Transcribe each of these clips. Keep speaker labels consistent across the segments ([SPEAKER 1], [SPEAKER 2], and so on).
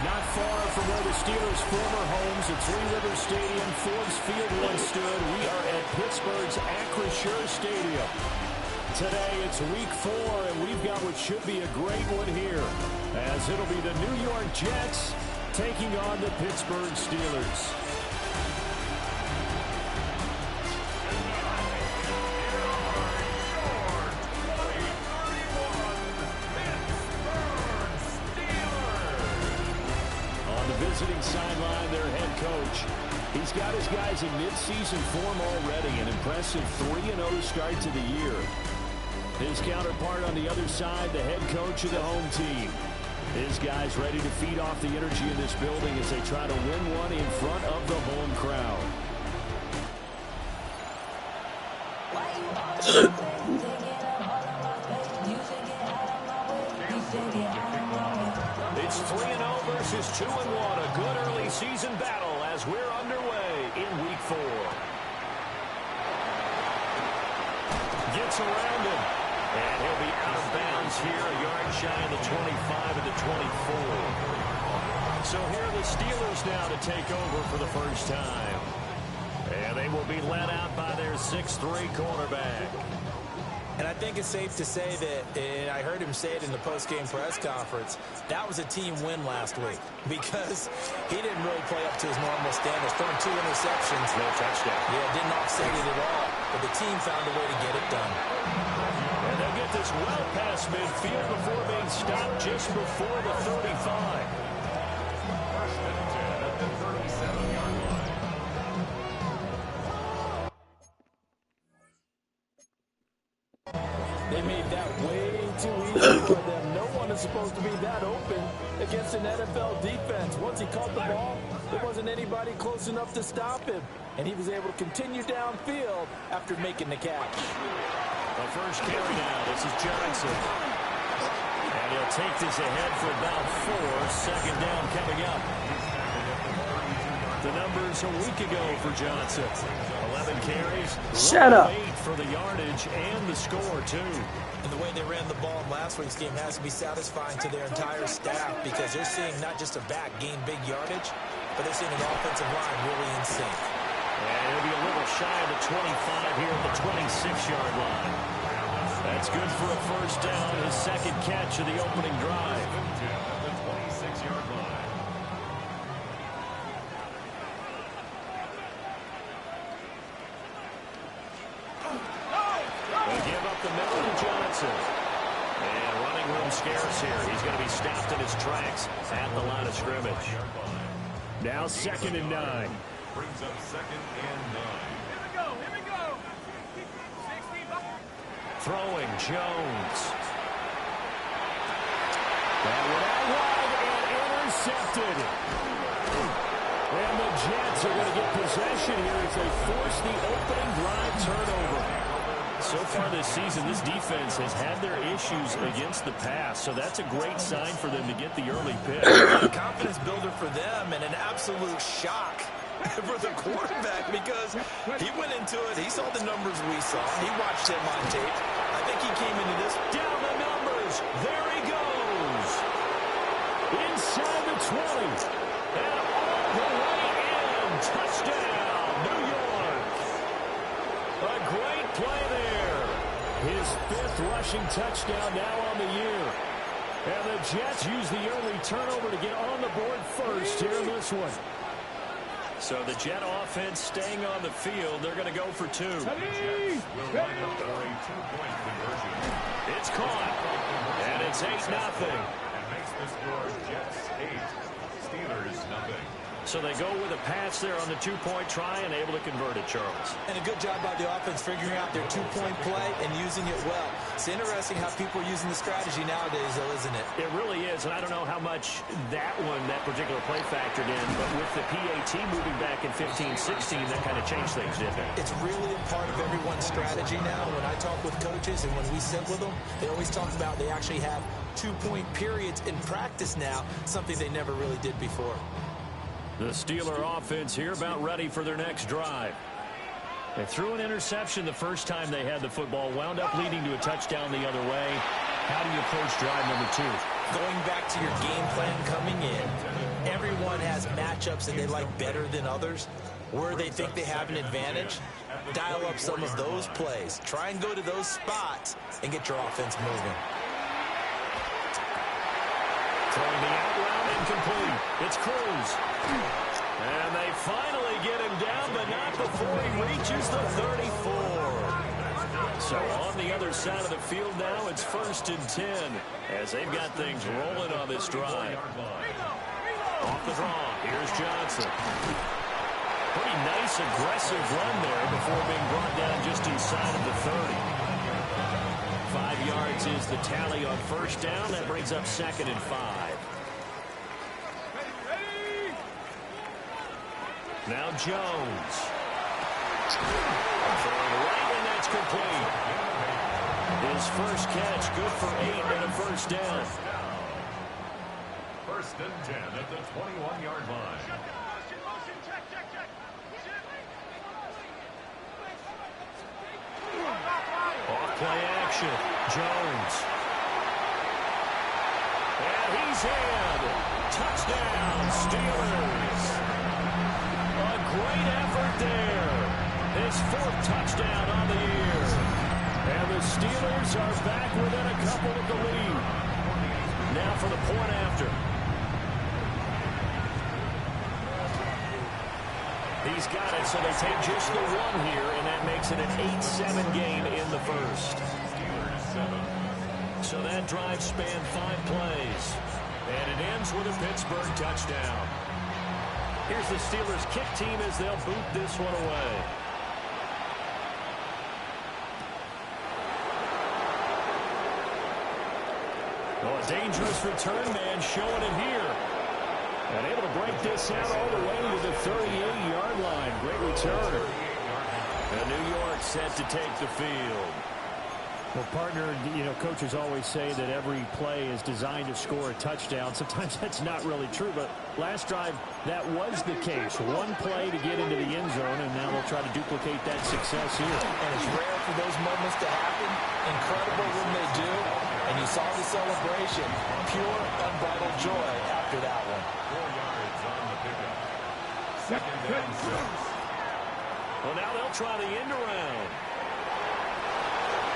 [SPEAKER 1] Not far from where the Steelers' former homes at Three Rivers Stadium, Forbes Field once stood. We are at Pittsburgh's Acrisure Stadium. Today it's week 4, and we've got what should be a great one here, as it'll be the New York Jets taking on the Pittsburgh Steelers. Visiting sideline, their head coach. He's got his guys in mid-season form already, an impressive 3-0 start to the year. His counterpart on the other side, the head coach of the home team. His guys ready to feed off the energy in this building as they try to win one in front of the home crowd. It's 3-0 versus 2-1. A good early season battle as we're underway in week 4. Gets around him. And he'll be out of bounds here, a yard shy of the 25 and the 24. So here are the Steelers now to take over for the first time. And they will be led out by their 6'3" cornerback.
[SPEAKER 2] And I think it's safe to say that, and I heard him say it in the post-game press conference, that was a team win last week because he didn't really play up to his normal standards. Throwing 2 interceptions.
[SPEAKER 1] No touchdown.
[SPEAKER 2] Yeah, didn't offset it at all. But the team found a way to get it done.
[SPEAKER 1] And they'll get this well past midfield before being stopped just before the 35.
[SPEAKER 3] They made that way too easy for them. No one is supposed to be that open against an NFL defense. Once he caught the ball, there wasn't anybody close enough to stop him. And he was able to continue downfield after making the catch.
[SPEAKER 1] The first carry now. This is Johnson. And he'll take this ahead for about 4. Second down coming up. The numbers a week ago for Johnson. 11 carries.
[SPEAKER 4] Shut up.
[SPEAKER 1] 8 for the yardage and the score, too.
[SPEAKER 2] And the way they ran the ball in last week's game has to be satisfying to their entire staff because they're seeing not just a back gain big yardage, but they're seeing an offensive line really in sync.
[SPEAKER 1] And he'll be a little shy of the 25 here at the 26-yard line. That's good for a first down, his second catch of the opening drive.
[SPEAKER 5] The 26-yard line.
[SPEAKER 1] They give up the middle to Johnson. And running room scarce here. He's going to be stopped in his tracks at the line of scrimmage. Now 2nd and 9.
[SPEAKER 5] Brings up 2nd and 9.
[SPEAKER 6] Here we go.
[SPEAKER 1] Throwing Jones. That one out wide and intercepted. And the Jets are going to get possession here as they force the opening drive turnover. So far this season, this defense has had their issues against the pass, so that's a great sign for them to get the early pick.
[SPEAKER 2] A confidence builder for them and an absolute shock for the quarterback because he went into it. He saw the numbers we saw. He watched him on tape. I think he came into this.
[SPEAKER 1] Down the numbers. There he goes. Inside the 20. And all the way in. Touchdown, New York. A great play there. His 5th rushing touchdown now on the year. And the Jets use the early turnover to get on the board first here in this one. So the Jet offense staying on the field. They're going to go for 2.
[SPEAKER 5] Will line up for a 2-point conversion.
[SPEAKER 1] It's caught. And it's 8-0.
[SPEAKER 5] And makes the score Jets 8, Steelers 0.
[SPEAKER 1] So they go with a pass there on the 2-point try and able to convert it, Charles.
[SPEAKER 2] And a good job by the offense figuring out their 2-point play and using it well. It's interesting how people are using the strategy nowadays, though, isn't it?
[SPEAKER 1] It really is, and I don't know how much that particular play factored in, but with the PAT moving back in 15-16, that kind of changed things, didn't it?
[SPEAKER 2] It's really a part of everyone's strategy now. When I talk with coaches and when we sit with them, they always talk about they actually have 2-point periods in practice now, something they never really did before.
[SPEAKER 1] The Steeler offense here about ready for their next drive. They threw an interception the first time they had the football, wound up leading to a touchdown the other way. How do you approach drive number 2?
[SPEAKER 2] Going back to your game plan coming in, everyone has matchups that they like better than others, where they think they have an advantage, dial up some of those plays. Try and go to those spots and get your offense moving.
[SPEAKER 1] Throwing the out route incomplete. It's Cruz. And they finally get him down, but not before he reaches the 34. So on the other side of the field now, it's 1st and 10 as they've got things rolling on this drive. Off the draw, here's Johnson. Pretty nice, aggressive run there before being brought down just inside of the 30. 5 yards is the tally on 1st down. That brings up 2nd and 5. Now Jones. Throwing right, and that's complete. His first catch, good for 8 and a 1st down.
[SPEAKER 5] 1st and 10 at the 21-yard line.
[SPEAKER 1] Off-play action. Jones. And he's in. Touchdown, Steelers. A great effort there. His 4th touchdown on the year. And the Steelers are back within a couple of the lead. Now for the point after. He's got it, so they take just the 1 here, and that makes it an 8-7 game in the 1st. So that drive spanned 5 plays. And it ends with a Pittsburgh touchdown. Here's the Steelers kick team as they'll boot this one away. Oh, a dangerous return man showing it here. And able to break this out all the way to the 38-yard line. Great return. And New York set to take the field.
[SPEAKER 3] Well, partner, coaches always say that every play is designed to score a touchdown. Sometimes that's not really true, but last drive, that was the case. 1 play to get into the end zone, and now they'll try to duplicate that success here.
[SPEAKER 2] And it's rare for those moments to happen. Incredible when they do. And you saw the celebration. Pure, unbridled joy after that one.
[SPEAKER 5] 4 yards on the pickup. 2nd and 6.
[SPEAKER 1] Well, now they'll try the end around.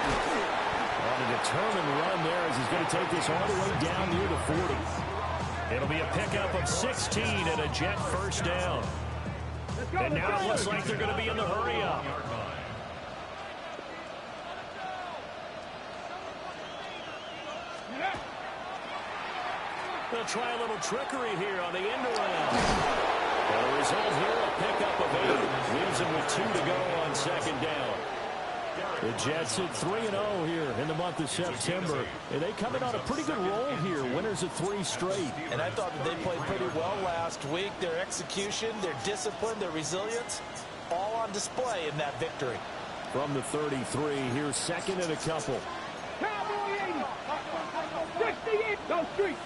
[SPEAKER 1] On a determined run there as he's going to take this all the way down near the 40. It'll be a pickup of 16 and a Jet 1st down. And now it looks like they're going to be in the hurry up. They'll try a little trickery here on the end around. And the result here, a pickup of 8. Leaves him with 2 to go on 2nd down. The Jets at 3-0 here in the month of September. And they come in on a pretty good roll here. Winners of 3 straight.
[SPEAKER 2] And I thought that they played pretty well last week. Their execution, their discipline, their resilience, all on display in that victory.
[SPEAKER 1] From the 33, here's 2nd and a couple.
[SPEAKER 6] Cowboy 80. 68. Go street.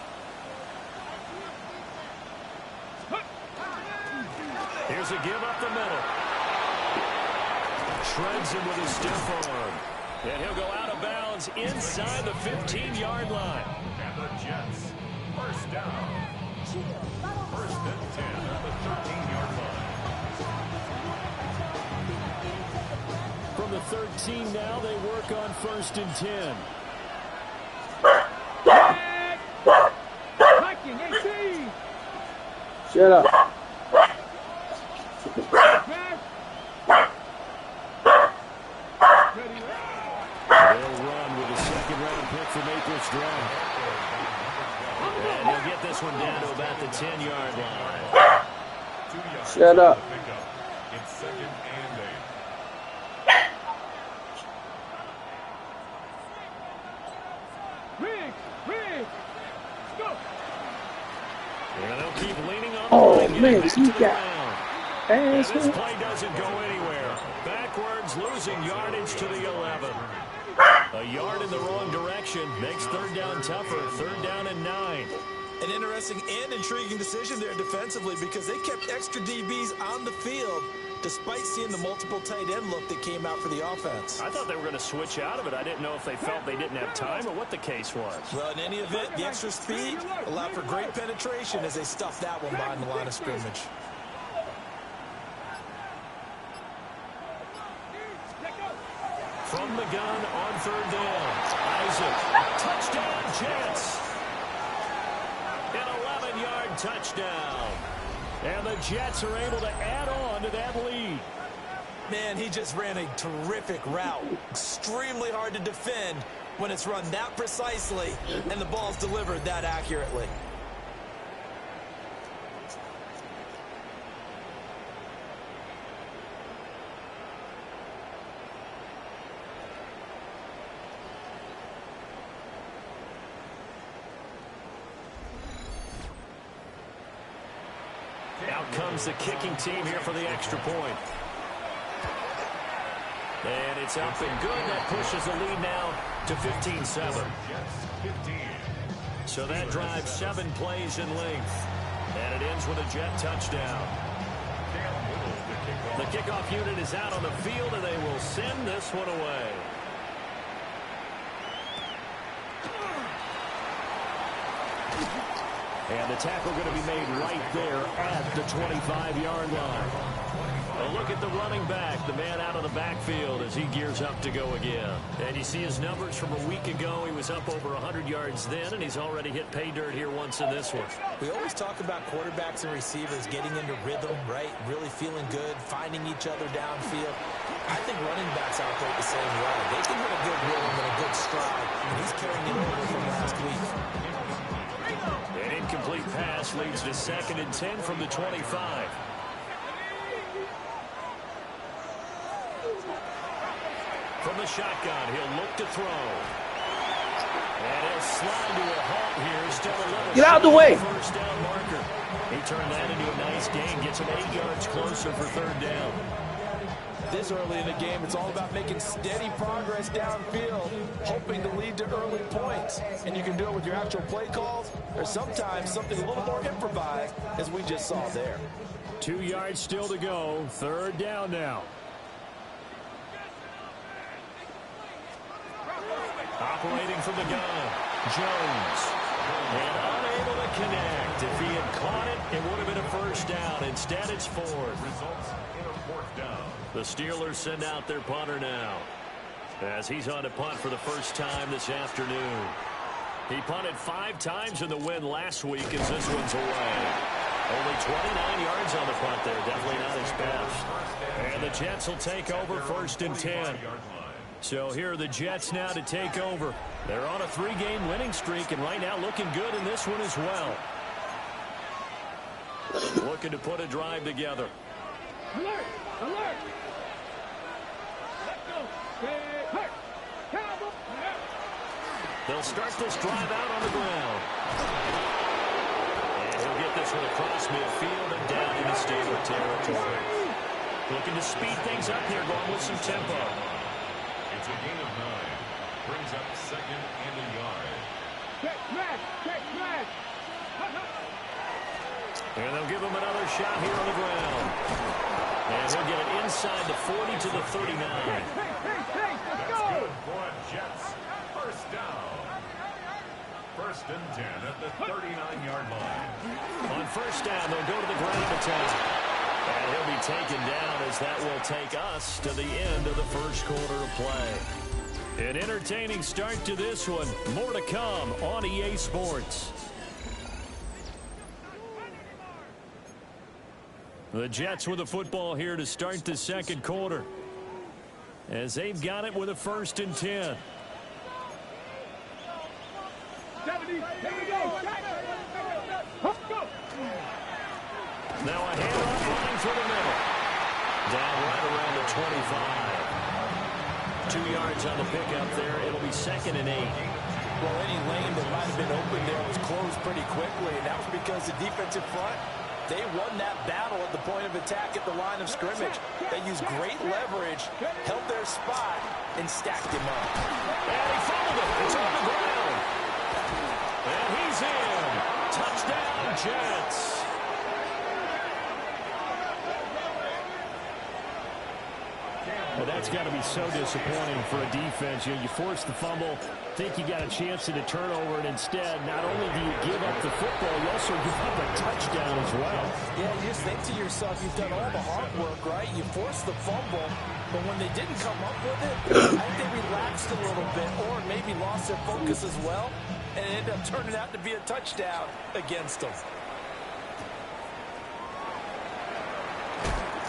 [SPEAKER 1] Here's a give up the middle. Shreds him with his stiff arm. And he'll go out of bounds inside the 15-yard line.
[SPEAKER 5] And the Jets, 1st down. 1st and 10 at the 13-yard line.
[SPEAKER 1] From the 13 now, they work on 1st and 10.
[SPEAKER 4] Shut up.
[SPEAKER 1] They'll run with a 2nd-round pick from April's draw. And he'll get this one down to about the 10-yard line.
[SPEAKER 5] 2 yards.
[SPEAKER 4] Shut up.
[SPEAKER 5] Pickup. It's 2nd and 8.
[SPEAKER 1] And they'll keep leaning on
[SPEAKER 4] Oh,
[SPEAKER 1] the line,
[SPEAKER 4] man,
[SPEAKER 1] back
[SPEAKER 4] he
[SPEAKER 1] to the
[SPEAKER 4] got
[SPEAKER 1] ground. And
[SPEAKER 4] ass.
[SPEAKER 1] this play doesn't go anywhere. Backwards, losing yardage to the 11. A yard in the wrong direction makes 3rd down tougher. 3rd down and 9.
[SPEAKER 2] An interesting and intriguing decision there defensively because they kept extra DBs on the field despite seeing the multiple tight end look that came out for the offense.
[SPEAKER 1] I thought they were going to switch out of it. I didn't know if they felt they didn't have time or what the case was.
[SPEAKER 2] Well, in any event, the extra speed allowed for great penetration as they stuffed that one behind the line of scrimmage.
[SPEAKER 1] From the gun on third down, Isaac. Touchdown, Jets. An 11-yard touchdown. And the Jets are able to add on to that lead.
[SPEAKER 2] Man, he just ran a terrific route. Extremely hard to defend when it's run that precisely and the ball's delivered that accurately.
[SPEAKER 1] Out comes the kicking team here for the extra point. And it's up and good. That pushes the lead now to 15-7. So that drives 7 plays in length. And it ends with a Jet touchdown. The kickoff unit is out on the field, and they will send this one away. And the tackle going to be made right there at the 25-yard line. A look at the running back, the man out of the backfield as he gears up to go again. And you see his numbers from a week ago. He was up over 100 yards then, and he's already hit pay dirt here once in this one.
[SPEAKER 2] We always talk about quarterbacks and receivers getting into rhythm, right? Really feeling good, finding each other downfield. I think running backs operate the same way. They can hit a good rhythm and a good stride, and he's carrying it over from last week.
[SPEAKER 1] An incomplete pass leads to 2nd and 10 from the 25. From the shotgun, he'll look to throw. And he'll slide to a halt here. Still a little.
[SPEAKER 6] Get out of the way.
[SPEAKER 1] First down marker. He turned that into a nice gain. Gets him 8 yards closer for 3rd down.
[SPEAKER 3] This early in the game, it's all about making steady progress downfield, hoping to lead to early points. And you can do it with your actual play calls, or sometimes something a little more improvised, as we just saw there.
[SPEAKER 1] 2 yards still to go. 3rd down now. Operating from the gun, Jones. And unable to connect. If he had caught it, it would have been a 1st down. Instead, it's 4th.
[SPEAKER 5] Results in a 4th down.
[SPEAKER 1] The Steelers send out their punter now as he's on to punt for the first time this afternoon. He punted 5 times in the win last week as this one's away. Only 29 yards on the punt there. Definitely not his best. And the Jets will take over 1st and 10. So here are the Jets now to take over. They're on a 3-game winning streak and right now looking good in this one as well. Looking to put a drive together.
[SPEAKER 6] Alert! Alert! Let's go!
[SPEAKER 1] They'll start this drive out on the ground. And he'll get this one across midfield and down into Steeler territory. Looking to speed things up here, going with some tempo.
[SPEAKER 5] It's a gain of 9. Brings up 2nd and a yard.
[SPEAKER 6] Check smash! Check smash!
[SPEAKER 1] And they'll give him another shot here on the ground. And he'll get it inside the 40 to the 39.
[SPEAKER 6] Hey, let's go!
[SPEAKER 5] Good for Jets. 1st down. 1st and 10 at the 39-yard line.
[SPEAKER 1] On 1st down, they'll go to the ground attack. And he'll be taken down as that will take us to the end of the 1st quarter of play. An entertaining start to this one. More to come on EA Sports. The Jets with the football here to start the 2nd quarter. As they've got it with a 1st and 10.
[SPEAKER 6] 70, here we go! Go!
[SPEAKER 1] Now a handoff running for the middle. Down right around the 25. 2 yards on the pickup there. It'll be 2nd and 8.
[SPEAKER 3] Well, any lane that might have been open there was closed pretty quickly, and that was because the defensive front, they won that battle at the point of attack at the line of scrimmage. They used great leverage, held their spot, and stacked him up.
[SPEAKER 1] And he fumbled it. It's on the ground. And he's in. Touchdown, Jets.
[SPEAKER 3] Well, that's got to be so disappointing for a defense. You force the fumble, think you got a chance at a turnover, and instead, not only do you give up the football, you also give up a touchdown as well.
[SPEAKER 2] Yeah, you just think to yourself, you've done all the hard work, right? You forced the fumble, but when they didn't come up with it, I think they relaxed a little bit or maybe lost their focus as well, and it ended up turning out to be a touchdown against them.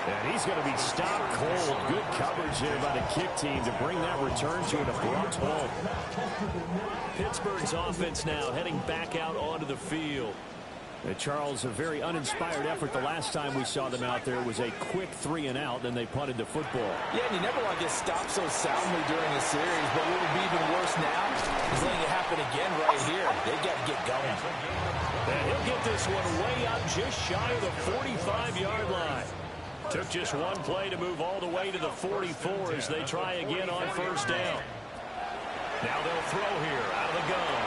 [SPEAKER 3] And he's going to be stopped cold. Good coverage there by the kick team to bring that return to an abrupt halt. Pittsburgh's offense now heading back out onto the field. Charles, a very uninspired effort the last time we saw them out there. It was a quick 3-and-out, then they punted the football.
[SPEAKER 2] Yeah, and you never want to get stopped so soundly during a series, but what would be even worse now is letting it happen again right here. They've got to get going.
[SPEAKER 3] And he'll get this one way up just shy of the 45-yard line. Took just one play to move all the way to the 44 as they try again on first down. Now they'll throw here out of the gun.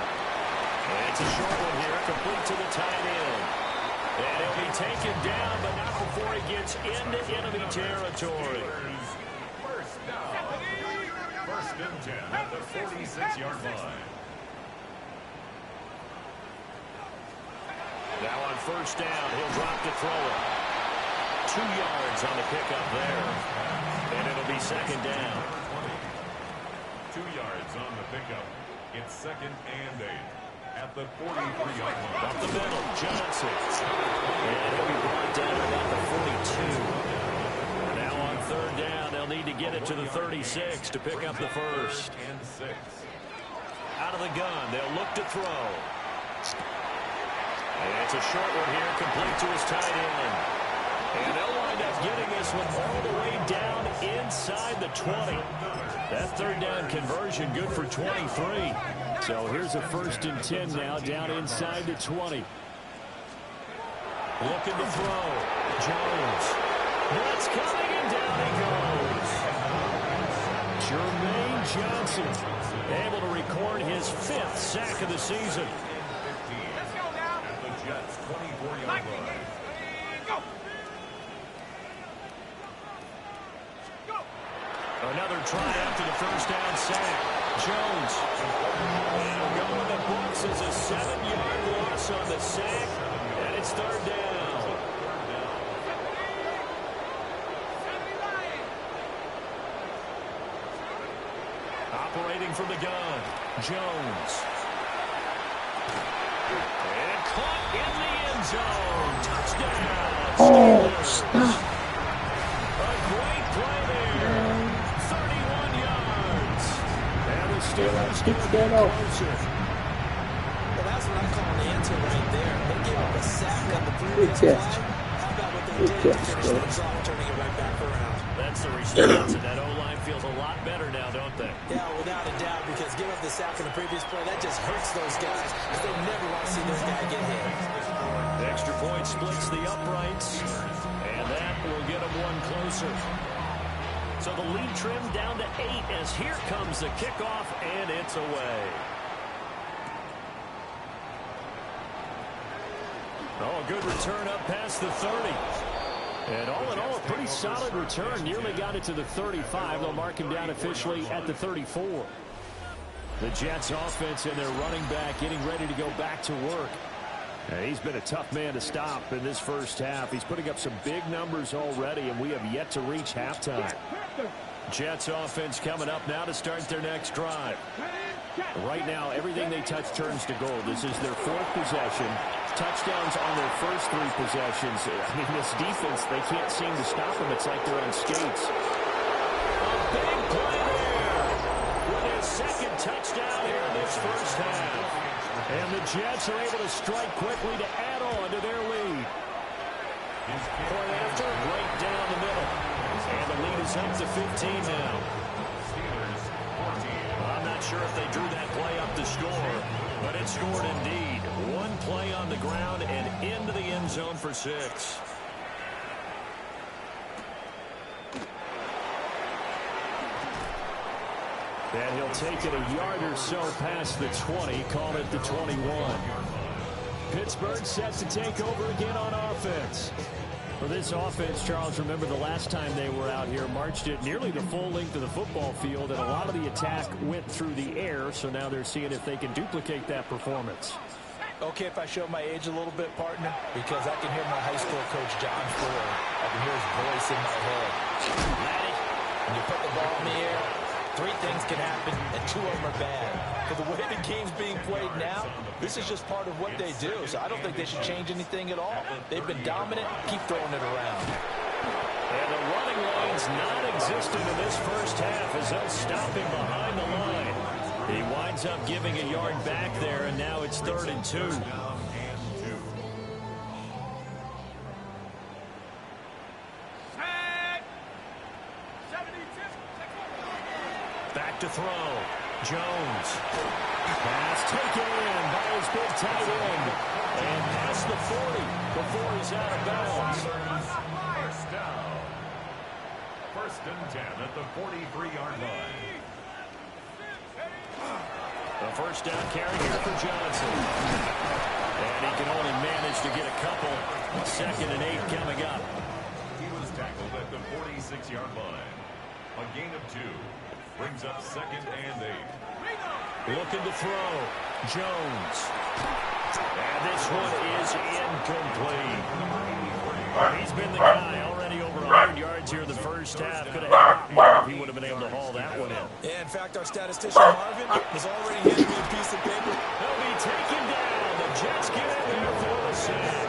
[SPEAKER 3] And it's a short one here, complete to the tight end. And he'll be taken down, but not before he gets into enemy territory.
[SPEAKER 5] First down. First and 10 at the 46-yard line.
[SPEAKER 3] Now on first down, he'll drop to throw it. 2 yards on the pickup there. And it'll be second down.
[SPEAKER 5] 2 yards on the pickup. It's second and 8 at the 43-yard line.
[SPEAKER 3] Up the middle, Johnson. And he'll be brought down about the 42. Now on third down, they'll need to get it to the 36 to pick up the first.
[SPEAKER 5] And 6.
[SPEAKER 3] Out of the gun, they'll look to throw. And it's a short one here, complete to his tight end. And they'll wind up getting this one all the way down inside the 20. That third down conversion good for 23. So here's a first and 10 now down inside the 20. Looking to throw. Jones. That's coming and down he goes. Jermaine Johnson able to record his 5th sack of the season.
[SPEAKER 5] Let's go now. At the Jets' 24-yard line.
[SPEAKER 3] Another try after the first down sack. Jones. And we'll go in the books as a 7-yard loss on the sack. And it's third down. Operating from the gun. Jones. And caught in the end zone. Touchdown.
[SPEAKER 4] Oh, stop.
[SPEAKER 3] A great play there. 31 yards. And the Steelers get closer.
[SPEAKER 2] Well, that's what I call an answer right there. They gave up a sack on the previous play. How about what they did to finish things off, turning it right back around?
[SPEAKER 3] That's the response, and that O-line feels a lot better now, don't they?
[SPEAKER 2] Yeah, without a doubt, because giving up the sack on the previous play, that just hurts those guys, because they never want to see their guy get hit.
[SPEAKER 3] The extra point splits the uprights, and that will get them one closer. So the lead trimmed down to 8 as here comes the kickoff, and it's away. Oh, a good return up past the 30. And all in all, a pretty solid return. Nearly got it to the 35. They'll mark him down officially at the 34. The Jets offense and their running back getting ready to go back to work. He's been a tough man to stop in this first half. He's putting up some big numbers already, and we have yet to reach halftime. Jets offense coming up now to start their next drive. Right now, everything they touch turns to gold. This is their 4th possession. Touchdowns on their first 3 possessions. I mean, this defense, they can't seem to stop them. It's like they're on skates. A big play there with his 2nd touchdown here in this first half. And the Jets are able to strike quickly to add on to their lead. Point after, right down the middle. And the lead is up to 15 now. I'm not sure if they drew that play up to score, but it scored indeed. One play on the ground and into the end zone for 6. And he'll take it a yard or so past the 20, call it the 21.
[SPEAKER 1] Pittsburgh set to take over again on offense.
[SPEAKER 3] For this offense, Charles, remember the last time they were out here, marched it nearly the full length of the football field, and a lot of the attack went through the air, so now they're seeing if they can duplicate that performance.
[SPEAKER 2] Okay, if I show my age a little bit, partner, because I can hear my high school coach, John Ford. I can hear his voice in my head. Laddie, when you put the ball in the air, 3 things can happen, and 2 of them are bad. For the way the game's being played now, this is just part of what they do, so I don't think they should change anything at all. They've been dominant. Keep throwing it around.
[SPEAKER 3] And the running lane's non-existent in this first half as they'll stop him behind the line. He winds up giving a yard back there, and now it's 3rd and 2. Back to throw. Jones. Pass taken in by his big tight end. And past the 40 before he's out of bounds.
[SPEAKER 5] First down. 1st and 10 at the 43-yard line.
[SPEAKER 3] A first down carry here for Johnson. And he can only manage to get a couple. 2nd and 8 coming up.
[SPEAKER 5] He was tackled at the 46-yard line. A gain of 2. Brings up 2nd and 8.
[SPEAKER 3] Looking to throw. Jones. And this one is incomplete. He's been the guy already over 100 yards here in the first half. Could have had a lot more if he would have been able to haul that one in.
[SPEAKER 2] Yeah, in fact, our statistician, Marvin, was already handing me a piece of paper.
[SPEAKER 3] He'll be taken down. The Jets get in there for the sack.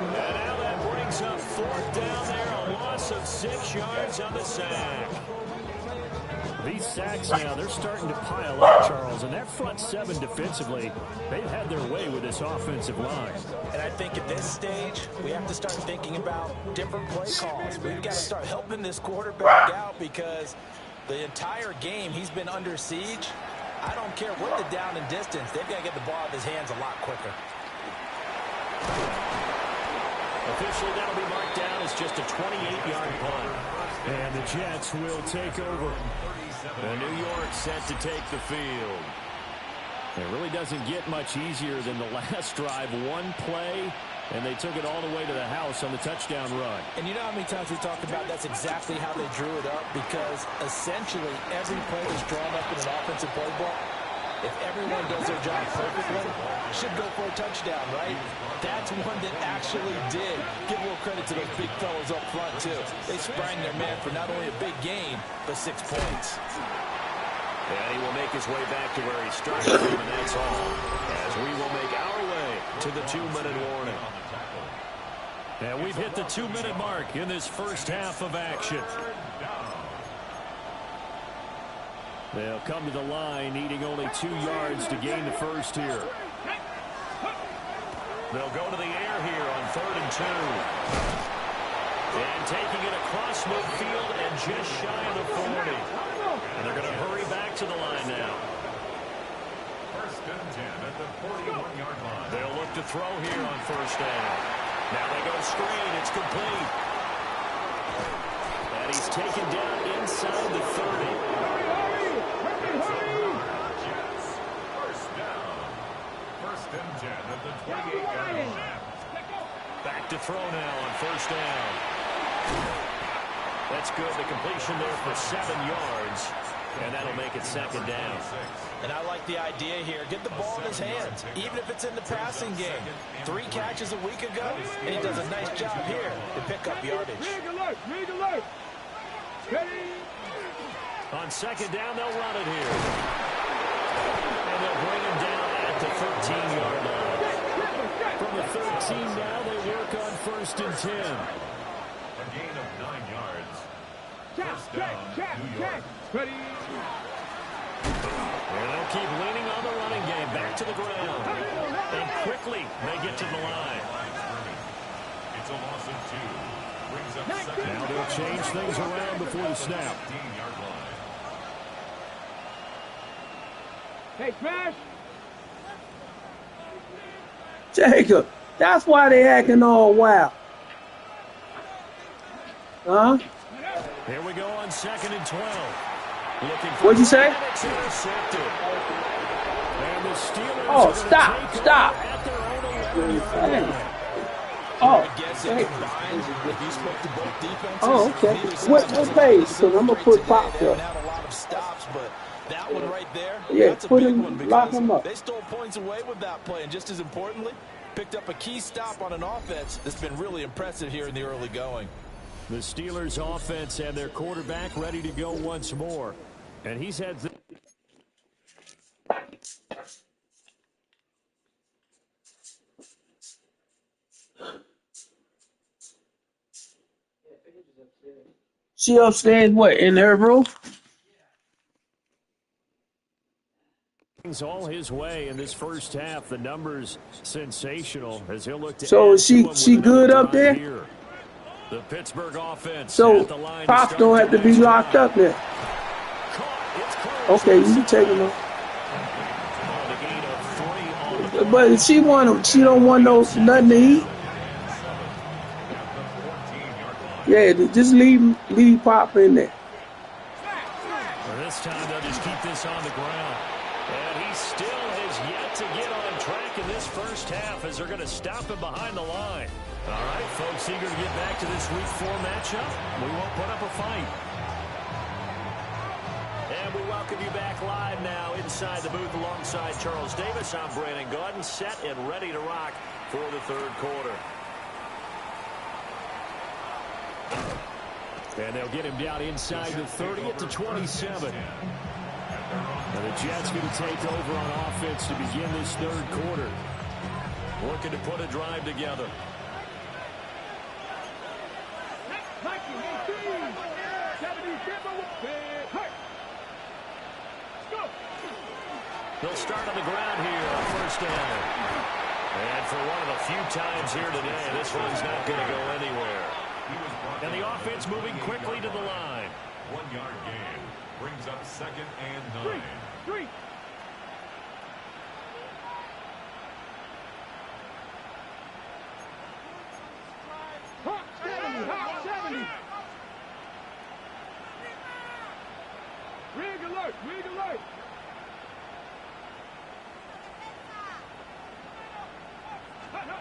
[SPEAKER 3] And now that brings up 4th down there. A loss of 6 yards on the sack. These sacks now, they're starting to pile up, Charles. And that front 7 defensively, they've had their way with this offensive line.
[SPEAKER 2] And I think at this stage, we have to start thinking about different play calls. We've got to start helping this quarterback out because the entire game he's been under siege. I don't care what the down and distance. They've got to get the ball out of his hands a lot quicker.
[SPEAKER 3] Officially, that'll be marked down as just a 28-yard punt. And the Jets will take over. And New York set to take the field. It really doesn't get much easier than the last drive. 1 play, and they took it all the way to the house on the touchdown run.
[SPEAKER 2] And you know how many times we talked about that's exactly how they drew it up? Because essentially every play is drawn up in an offensive playbook. If everyone does their job perfectly, should go for a touchdown, right? That's one that actually did. Give a little credit to those big fellows up front, too. They sprang their man for not only a big gain, but 6 points.
[SPEAKER 3] And he will make his way back to where he started from, and that's all. As we will make our way to the 2-minute warning. And we've hit the 2-minute mark in this first half of action. They'll come to the line, needing only 2 yards to gain the first here. They'll go to the air here on 3rd and 2. And taking it across midfield and just shy of the 40. And they're going to hurry back to the line now.
[SPEAKER 5] 1st and 10 at the 41-yard line.
[SPEAKER 3] They'll look to throw here on 1st down. Now they go screen. It's complete. And he's taken down inside the 30. Back to throw now on 1st down. That's good. The completion there for 7 yards. And that'll make it 2nd down.
[SPEAKER 2] And I like the idea here. Get the ball in his hands, even if it's in the passing game. 3 catches a week ago, and he does a nice job here to pick up yardage.
[SPEAKER 6] Rig alert. Ready.
[SPEAKER 3] On 2nd down, they'll run it here. And they'll bring him down at the 13-yard line. From the 13 now, they work on 1st and 10.
[SPEAKER 5] A gain of 9 yards.
[SPEAKER 6] Check. Ready.
[SPEAKER 3] And they'll keep leaning on the running game. Back to the ground. And quickly, they get to the line.
[SPEAKER 5] It's a loss of 2. Brings up 2nd.
[SPEAKER 3] Now they'll change things around before the snap.
[SPEAKER 5] 15-yard line.
[SPEAKER 6] Hey, Smash.
[SPEAKER 4] Jacob, that's why they acting all wild. Huh?
[SPEAKER 3] Here we go on 2nd and 12. Looking for
[SPEAKER 4] What'd you say?
[SPEAKER 3] It's intercepted. And the Steelers
[SPEAKER 4] Oh,
[SPEAKER 3] are gonna
[SPEAKER 4] stop,
[SPEAKER 3] take
[SPEAKER 4] stop.
[SPEAKER 3] over at their own 11-yard
[SPEAKER 4] Dang.
[SPEAKER 3] line.
[SPEAKER 4] Oh,
[SPEAKER 2] I guess it
[SPEAKER 4] hey.
[SPEAKER 2] combined, if you spoke to both defenses,
[SPEAKER 4] Oh, okay.
[SPEAKER 2] neither side
[SPEAKER 4] What
[SPEAKER 2] has a lot
[SPEAKER 4] page?
[SPEAKER 2] to
[SPEAKER 4] Because I'm going to
[SPEAKER 2] celebrate
[SPEAKER 4] put
[SPEAKER 2] today.
[SPEAKER 4] Pops
[SPEAKER 2] They
[SPEAKER 4] up.
[SPEAKER 2] haven't had a lot of stops, but that one right there,
[SPEAKER 4] Yeah,
[SPEAKER 2] that's a
[SPEAKER 4] put
[SPEAKER 2] big
[SPEAKER 4] him,
[SPEAKER 2] one
[SPEAKER 4] lock
[SPEAKER 2] because
[SPEAKER 4] him up.
[SPEAKER 2] they stole points away with that play, and just as importantly, picked up a key stop on an offense that's been really impressive here in the early going.
[SPEAKER 3] The Steelers offense and their quarterback ready to go once more. And he's had...
[SPEAKER 4] She upstairs, what, in her room?
[SPEAKER 3] all his way in this first half. The numbers sensational as he'll look to
[SPEAKER 4] So
[SPEAKER 3] add to him
[SPEAKER 4] she
[SPEAKER 3] with another
[SPEAKER 4] good up
[SPEAKER 3] drive
[SPEAKER 4] there?
[SPEAKER 3] here. The Pittsburgh offense
[SPEAKER 4] So
[SPEAKER 3] at the line
[SPEAKER 4] Pops
[SPEAKER 3] to
[SPEAKER 4] don't
[SPEAKER 3] start
[SPEAKER 4] have to be
[SPEAKER 3] tonight's
[SPEAKER 4] locked
[SPEAKER 3] drive.
[SPEAKER 4] up there.
[SPEAKER 3] Caught. It's close
[SPEAKER 4] Okay, you can
[SPEAKER 3] inside.
[SPEAKER 4] take him off.
[SPEAKER 3] Oh, the gain of 3 on the
[SPEAKER 4] But she want she don't want nothing to eat. Yeah, just leave Pop in there.
[SPEAKER 3] Well, this time they'll just keep this on the ground. And he still has yet to get on track in this first half as they're going to stop him behind the line. All right, folks, eager to get back to this Week 4 matchup. We won't put up a fight. And we welcome you back live now inside the booth alongside Charles Davis. I'm Brandon Gaudin, set and ready to rock for the third quarter. And they'll get him down inside the 30 at the 27. And the Jets going to take over on offense to begin this third quarter. Looking to put a drive together. They'll start on the ground here on first down. And for one of the few times here today, this one's not going to go anywhere. And the offense moving quickly to the line.
[SPEAKER 5] 1-yard gain brings up second and 9.
[SPEAKER 6] Three. Hot 70. Rig alert.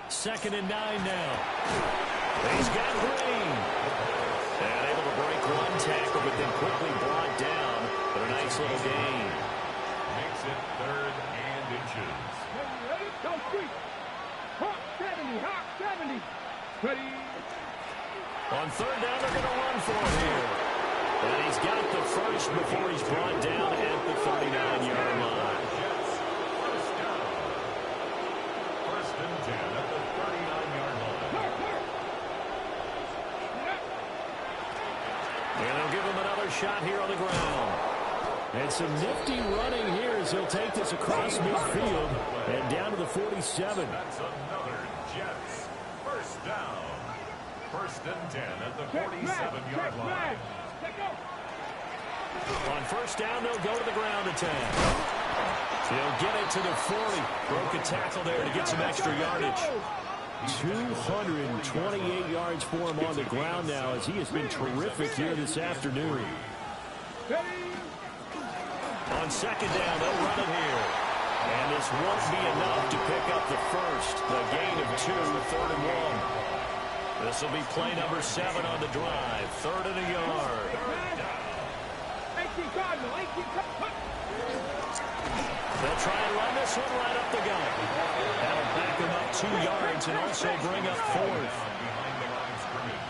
[SPEAKER 3] Second and 9 now. He's got Green. And able to break one tackle, but then quickly brought down. But a nice little gain.
[SPEAKER 5] Makes it 3rd and inches.
[SPEAKER 6] Ready? Go street. Hot 70. Ready.
[SPEAKER 3] On third down, they're going to run for it here. And he's got the first before he's brought down at the 39-yard line.
[SPEAKER 5] Jets, first down. First and 10 at the 39-yard line.
[SPEAKER 3] And they'll give him another shot here on the ground. And some nifty running here as he'll take this across midfield and down to the 47.
[SPEAKER 5] That's another Jets. First down. First and 10 at the 47-yard line.
[SPEAKER 3] On first down, they'll go to the ground attack. He'll get it to the 40. Broke a tackle there to get some extra yardage. 228 yards for him on the ground now as he has been terrific here this afternoon. On second down, they'll run it here. And this won't be enough to pick up the first. The gain of 2, 3rd and 1. This will be play number 7 on the drive. 3rd and a yard. They'll try and run this one right up the gut. That'll back him up 2 yards and also bring up 4th.
[SPEAKER 5] Behind the line of scrimmage.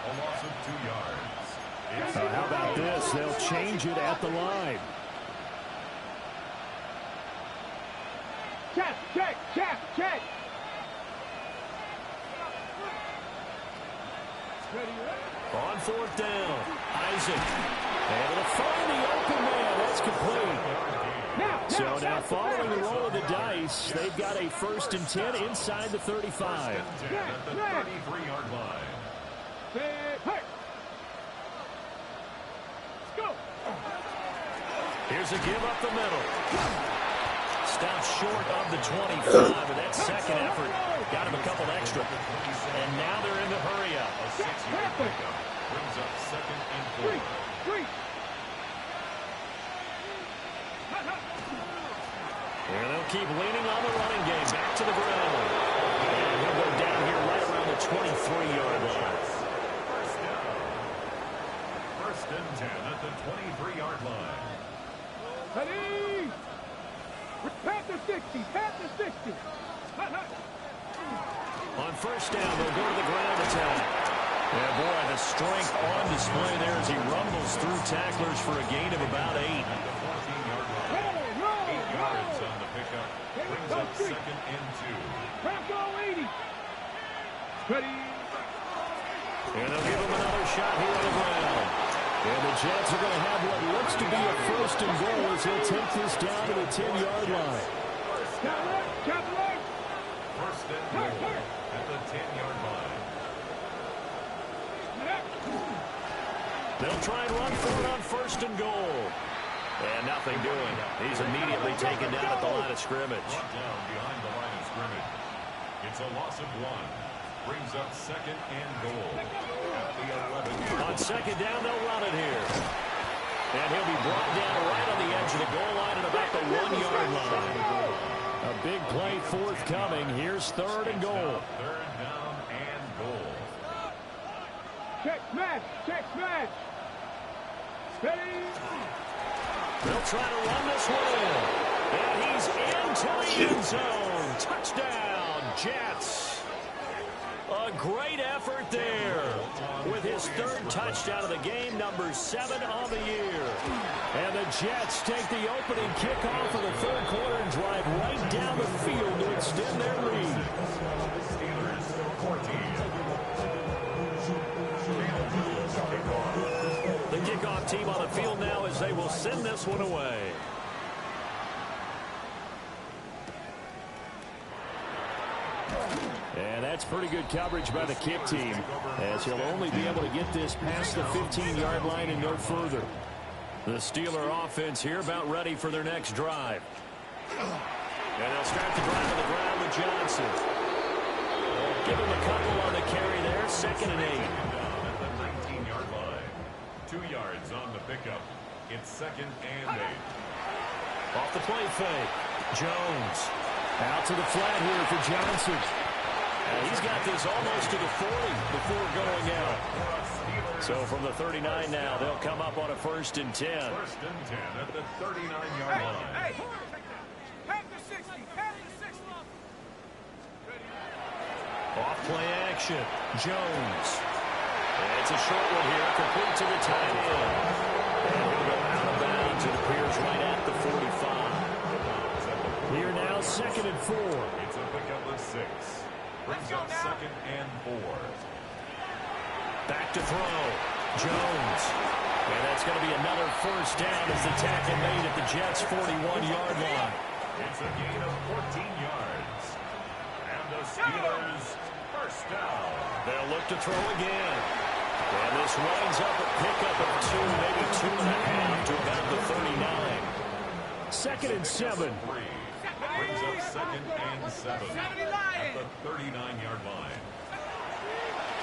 [SPEAKER 5] A loss of 2 yards.
[SPEAKER 3] How about this? They'll change it at the line.
[SPEAKER 6] Check.
[SPEAKER 3] On fourth down, Isaac able to find the open man. That's complete. So now following the roll of the dice, they've got a 1st and 10 inside the 35.
[SPEAKER 5] At the 33-yard line.
[SPEAKER 3] Here's a give up the middle. Stopped short of the 25, and that second effort got him a couple extra. And now they're in the hurry up.
[SPEAKER 5] A 6-yard pickup brings up second and 4.
[SPEAKER 1] And they'll keep leaning on the running game. Back to the ground. And he'll go down here right around the 23-yard line.
[SPEAKER 5] First down. First and 10 at the 23-yard line.
[SPEAKER 6] Ready? Pat the 60. Pat the 60.
[SPEAKER 1] On first down, they'll go to the ground attack. Yeah, boy, the strength on display there as he rumbles through tacklers for a gain of about 8.
[SPEAKER 5] At the 14-yard line. 8 yards on the pickup. Brings up second and 2.
[SPEAKER 6] Bronco 80. Ready?
[SPEAKER 1] And they'll give him another shot here on the ground. And the Jets are going to have what looks to be a first and goal as he'll take this down to the 10-yard line.
[SPEAKER 5] First and goal at the 10-yard line.
[SPEAKER 1] They'll try and run for it on first and goal. And nothing doing. He's immediately taken down at the line of scrimmage.
[SPEAKER 5] Brought down behind the line of scrimmage. It's a loss of 1. Brings up second and goal at the 11.
[SPEAKER 1] On second down, they'll run it here. And he'll be brought down right on the edge of the goal line at about the 1-yard line. A big play forthcoming. Here's third and goal.
[SPEAKER 5] Third down and goal.
[SPEAKER 6] Check smash. Check smash. Ready?
[SPEAKER 1] They'll try to run this one in. And he's into the end zone. Touchdown, Jets. A great effort there with his third touchdown of the game, number 7 on the year. And the Jets take the opening kickoff of the third quarter and drive right down the field to extend their lead.
[SPEAKER 5] Steelers 14.
[SPEAKER 1] The kickoff team on the field now as they will send this one away. And that's pretty good coverage by the kick team, as he'll only be able to get this past the 15-yard line and no further. The Steeler offense here about ready for their next drive. And they'll start the drive on the ground with Johnson. Give him a couple on the carry there, second and 8.
[SPEAKER 5] Down at the 19-yard line. 2 yards on the pickup. It's second and 8.
[SPEAKER 1] Off the play fake. Jones. Out to the flat here for Johnson. And he's got this almost to the 40 before going out. So from the 39 now, they'll come up on a first and 10.
[SPEAKER 5] First and 10 at the 39-yard line.
[SPEAKER 6] Hey. Pat the 60. Pat the 60.
[SPEAKER 1] Off play action. Jones. And it's a short one here, complete to the tight end. And he'll go out of bounds. It appears right at the 45. Here now, second and 4.
[SPEAKER 5] It's a pickup of 6. Brings up second and 4.
[SPEAKER 1] Back to throw. Jones. And that's going to be another first down as the tackle made at the Jets' 41-yard line.
[SPEAKER 5] It's a gain of 14 yards. And the Steelers first down.
[SPEAKER 1] They'll look to throw again. And this winds up a pickup of 2, maybe 2.5 to about the 39. Second and 7.
[SPEAKER 5] Brings up second and 7 at the 39-yard line.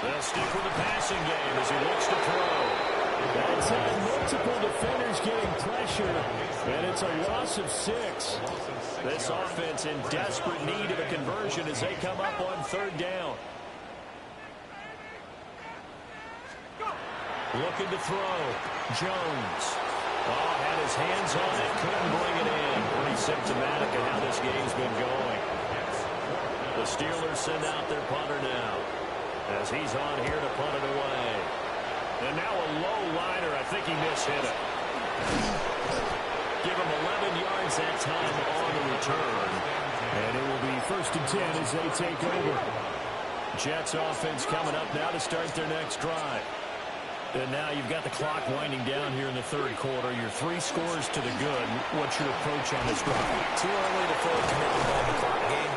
[SPEAKER 1] They'll stick with the passing game as he looks to throw. That's had multiple defenders getting pressure, and it's a loss of 6. This offense in desperate need of a conversion as they come up on third down. Looking to throw. Jones. Oh, had his hands on it, couldn't bring it in. Pretty symptomatic of how this game's been going. The Steelers send out their punter now, as he's on here to punt it away. And now a low liner. I think he mishit it. Give him 11 yards that time on the return. And it will be first and 10 as they take over. Jets offense coming up now to start their next drive. And now you've got the clock winding down here in the third quarter. You're 3 scores to the good. What's your approach on this drive?
[SPEAKER 2] Too early to throw a commitment on the clock game.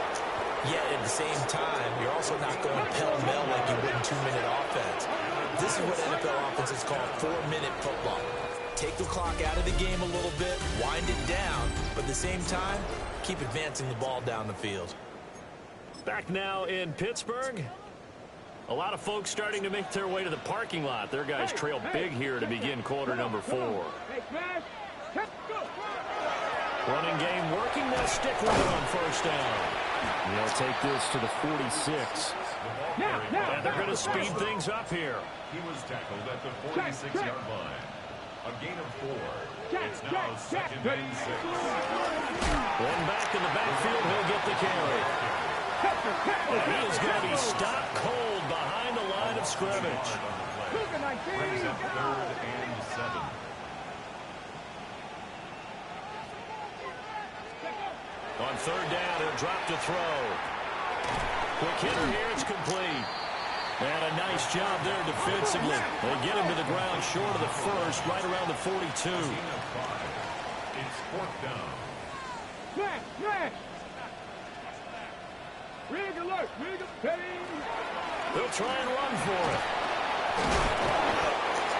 [SPEAKER 2] Yet at the same time, you're also not going pell-mell like you would in 2-minute offense. This is what NFL offenses call 4-minute football. Take the clock out of the game a little bit, wind it down, but at the same time, keep advancing the ball down the field.
[SPEAKER 1] Back now in Pittsburgh. A lot of folks starting to make their way to the parking lot. Their guys trail big here to begin quarter number 4.
[SPEAKER 6] Hey, smash. Go.
[SPEAKER 1] Running game working. They'll stick with it on first down.
[SPEAKER 3] They'll take this to the 46.
[SPEAKER 1] And they're going to speed things up here.
[SPEAKER 5] He was tackled at the 46-yard line. A gain of 4. It's now second and 6.
[SPEAKER 1] One back in the backfield. He'll get the carry. And he is going to be stopped cold behind the line of scrimmage.
[SPEAKER 5] Brings up 3rd and 7.
[SPEAKER 1] On third down, he'll drop to throw. Quick hitter here, it's complete. And a nice job there defensively. They get him to the ground short of the first, right around the 42.
[SPEAKER 5] It's 4th down.
[SPEAKER 6] Smash! Rig alert!
[SPEAKER 1] They'll try and run for it.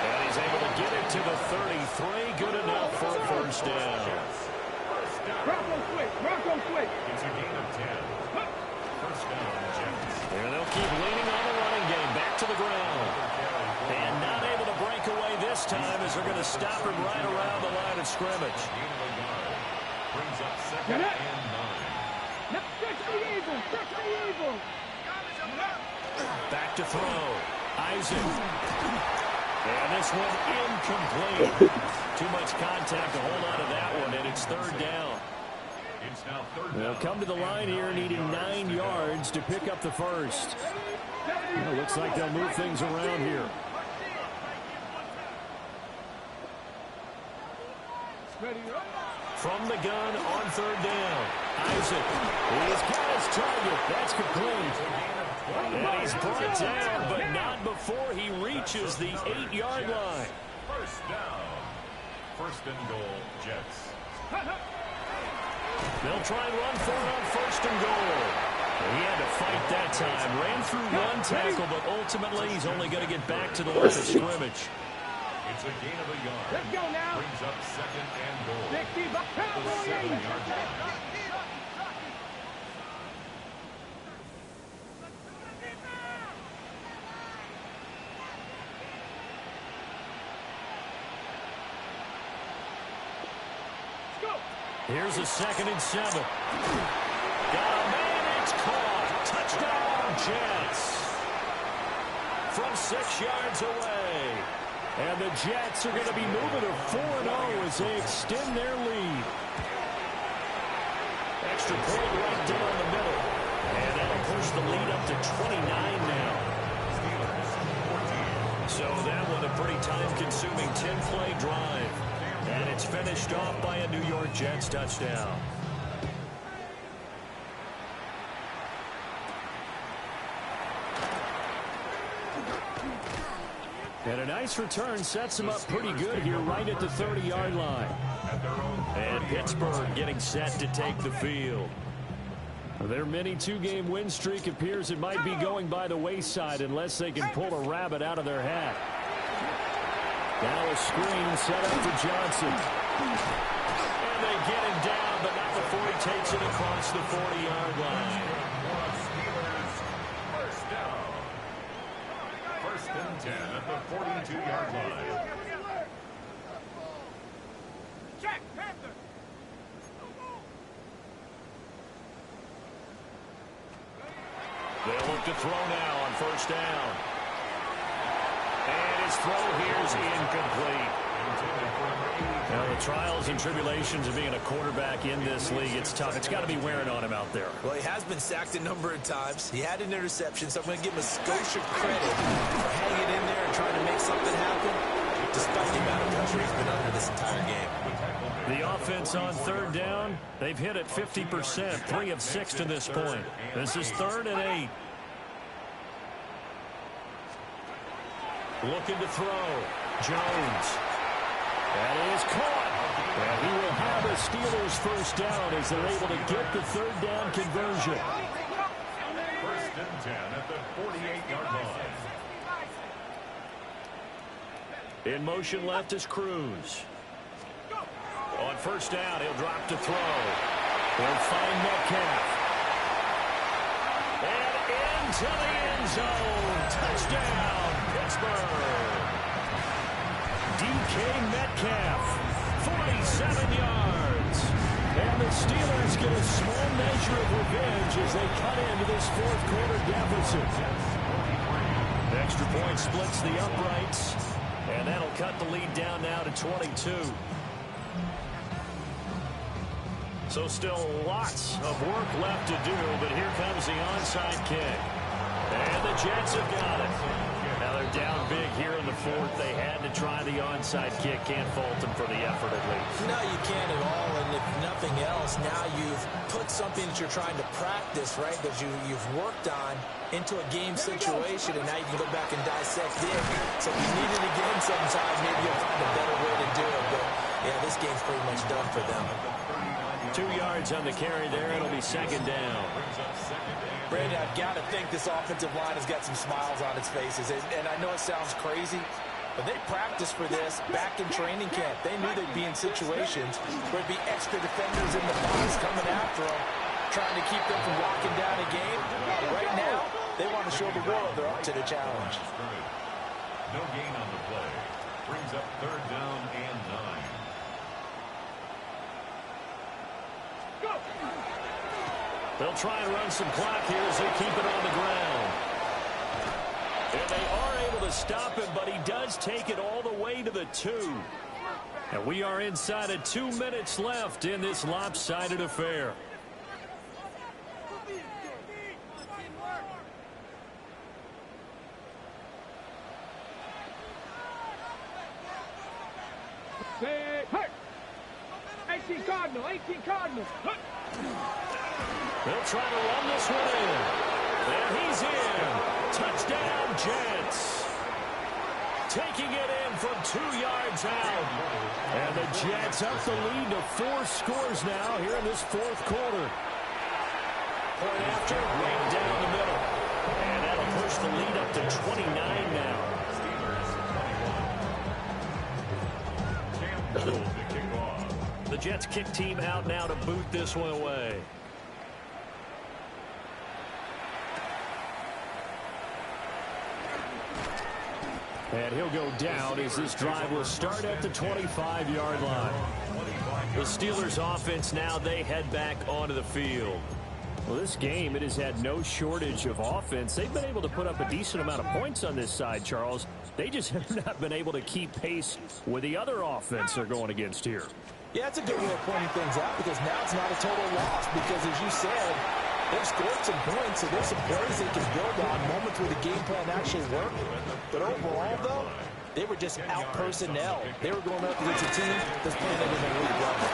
[SPEAKER 1] And he's able to get it to the 33. Good enough for a first down.
[SPEAKER 6] Bronco switch!
[SPEAKER 5] It's a gain of 10. First down, Jets.
[SPEAKER 1] And they'll keep leaning on the running game. Back to the ground. And not able to break away this time as they're going to stop him right around the line of scrimmage.
[SPEAKER 5] Gain of a yard. Brings up 2nd and 9.
[SPEAKER 6] Fix the Eagles!
[SPEAKER 1] Back to throw. Isaac. And this one incomplete. Too much contact to hold on to that one, and it's 3rd down.
[SPEAKER 5] It's now 3rd down.
[SPEAKER 3] They'll come to the line here needing 9 yards to pick up the first. Well, looks like they'll move things around here.
[SPEAKER 1] From the gun on 3rd down. Isaac. He's got his target. That's complete. And he's brought down, but not before he reaches the 8-yard line.
[SPEAKER 5] First down. 1st and goal, Jets.
[SPEAKER 1] They'll try and run for it on 1st and goal. He had to fight that time. Ran through one tackle, but ultimately he's only going to get back to the line of scrimmage.
[SPEAKER 5] It's a gain of a yard.
[SPEAKER 6] Let's go now.
[SPEAKER 5] Brings up 2nd and goal.
[SPEAKER 6] 60,
[SPEAKER 5] The 7-yard line.
[SPEAKER 1] Here's a 2nd and 7. Got a man, it's caught. Touchdown, Jets. From 6 yards away. And the Jets are going to be moving to 4-0 as they extend their lead. Extra point right down the middle. And that'll push the lead up to 29 now. So that one a pretty time-consuming 10-play drive. And it's finished off by a New York Jets touchdown.
[SPEAKER 3] And a nice return sets them up pretty good here right at the 30-yard line.
[SPEAKER 1] And Pittsburgh getting set to take the field.
[SPEAKER 3] Their mini 2-game win streak appears it might be going by the wayside unless they can pull a rabbit out of their hat. Now a screen set up for Johnson.
[SPEAKER 1] And they get him down, but not before he takes it across the 40-yard line.
[SPEAKER 5] First down. 1st and 10 at the 42-yard line.
[SPEAKER 6] Check, Panther!
[SPEAKER 1] They'll look to throw now on 1st down. And his throw here is incomplete. Now, the trials and tribulations of being a quarterback in this league, it's tough. It's got to be wearing on him out there.
[SPEAKER 2] Well, he has been sacked a number of times. He had an interception, so I'm going to give him a Scotia credit for hanging in there and trying to make something happen, despite the amount of pressure he's been under this entire game.
[SPEAKER 3] The offense on 3rd down, they've hit it 50%, 3 of 6 to this point. This is 3rd and 8.
[SPEAKER 1] Looking to throw. Jones. That is caught.
[SPEAKER 3] And he will have a Steelers first down as they're able to get the 3rd down conversion.
[SPEAKER 5] 1st and 10 at the 48-yard line.
[SPEAKER 1] In motion left is Cruz. On 1st down, he'll drop to throw. He'll find Metcalf. And into the end zone. Touchdown, Pittsburgh. DK Metcalf, 47 yards.
[SPEAKER 3] And the Steelers get a small measure of revenge as they cut into this fourth quarter deficit. The extra point splits the uprights, and that'll cut the lead down now to 22. So still lots of work left to do, but here comes the onside kick. And the Jets have got it. Now they're down big here in the fourth. They had to try the onside kick. Can't fault them for the effort at least.
[SPEAKER 2] No, you can't at all. And if nothing else, now you've put something that you're trying to practice, right, that you've worked on into a game situation, and now you can go back and dissect it. So if you need it again sometime, maybe you'll find a better way to do it. But, yeah, this game's pretty much done for them.
[SPEAKER 3] 2 yards on the carry there. It'll be second down.
[SPEAKER 2] Brandon, I've got to think this offensive line has got some smiles on its faces. And I know it sounds crazy, but they practiced for this back in training camp. They knew they'd be in situations where there'd be extra defenders in the box coming after them, trying to keep them from locking down a game. Right now, they want to show the world they're up to the challenge.
[SPEAKER 5] No gain on the play. Brings up third down and 9.
[SPEAKER 3] They'll try and run some clock here as they keep it on the ground. And they are able to stop him, but he does take it all the way to the 2. And we are inside of 2 minutes left in this lopsided affair.
[SPEAKER 6] Say, hey! 18 Cardinal, 18 Cardinal.
[SPEAKER 3] They'll try to run this one in. And he's in. Touchdown, Jets. Taking it in from 2 yards out. And the Jets up the lead to 4 scores now here in this fourth quarter. Point after, right down the middle. And that'll push the lead up to 29 now. The Jets kick team out now to boot this one away. And he'll go down as this drive will start at the 25-yard line. The Steelers offense now, they head back onto the field. Well, this game, it has had no shortage of offense. They've been able to put up a decent amount of points on this side, Charles. They just have not been able to keep pace with the other offense they're going against here.
[SPEAKER 2] Yeah, it's a good way of pointing things out because now it's not a total loss because, as you said, they've scored some points, so there's some plays they can build on, moments where the game plan actually worked. But overall, though, they were just out-personnel. They were going up against a team that's playing at an elite level.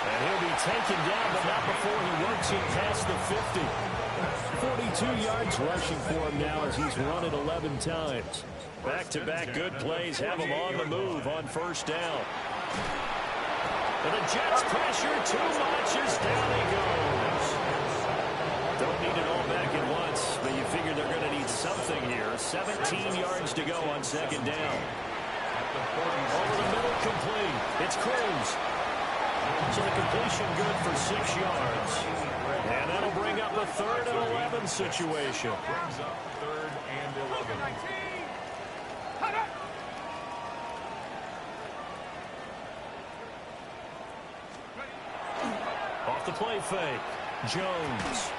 [SPEAKER 3] And he'll be taken down, but not before he works it past the 50. 42 yards rushing for him now as he's run it 11 times. Back-to-back good plays have him on the move on first down. And the Jets pressure too much as down he goes. Don't need it all back at once, but you figure they're going to need something here. 17 yards to go on second down. Over the middle, complete. It's Cruz. So the completion good for 6 yards. And that'll bring up a 3rd and 11 situation.
[SPEAKER 5] Brings up 3rd and 11.
[SPEAKER 3] Off the play fake. Jones.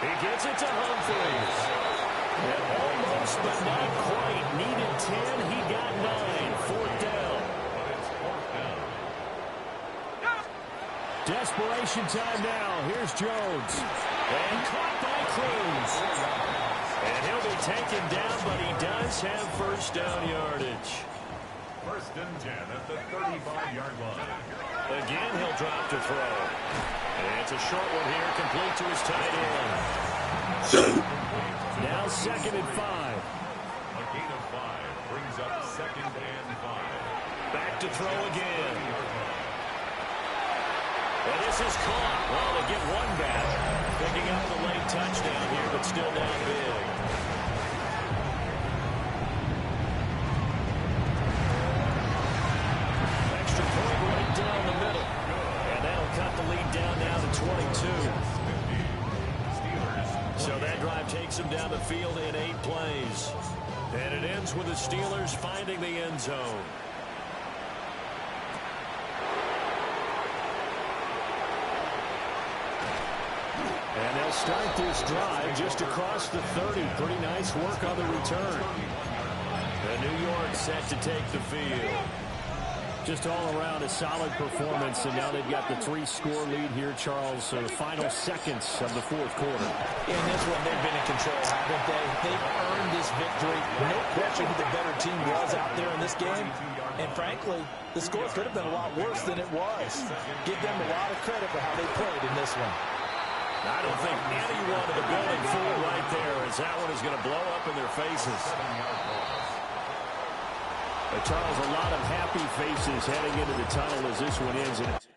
[SPEAKER 3] He gets it to Humphries. And almost, but not quite. Needed 10. He got 9. 4th down.
[SPEAKER 5] But it's 4th down.
[SPEAKER 3] Desperation time now. Here's Jones. And caught by Cruz. And he'll be taken down, but he does have first down yardage.
[SPEAKER 5] 1st and 10 at the 35-yard line.
[SPEAKER 3] Again, he'll drop to throw. And it's a short one here, complete to his tight end. Now 2nd and 5.
[SPEAKER 5] A gain of 5 brings up 2nd and 5.
[SPEAKER 3] Back to throw again. And this is caught. Well, they get one back. Picking up the late touchdown here, but still down big. Extra point right down the middle. And that'll cut the lead down now to 22. So that drive takes them down the field in 8 plays. And it ends with the Steelers finding the end zone.
[SPEAKER 1] start this drive just across the 30. Pretty nice work on the return. And New York set to take the field. Just all around a solid performance, and now they've got the 3-score lead here, Charles. So the final seconds of the fourth quarter.
[SPEAKER 2] In this one, they've been in control, haven't they? They've earned this victory. No question who the better team was out there in this game. And frankly, the score could have been a lot worse than it was. Give them a lot of credit for how they played in this one.
[SPEAKER 1] I don't think anyone in the building fooled right there, as that one is going to blow up in their faces. But Charles, a lot of happy faces heading into the tunnel as this one ends.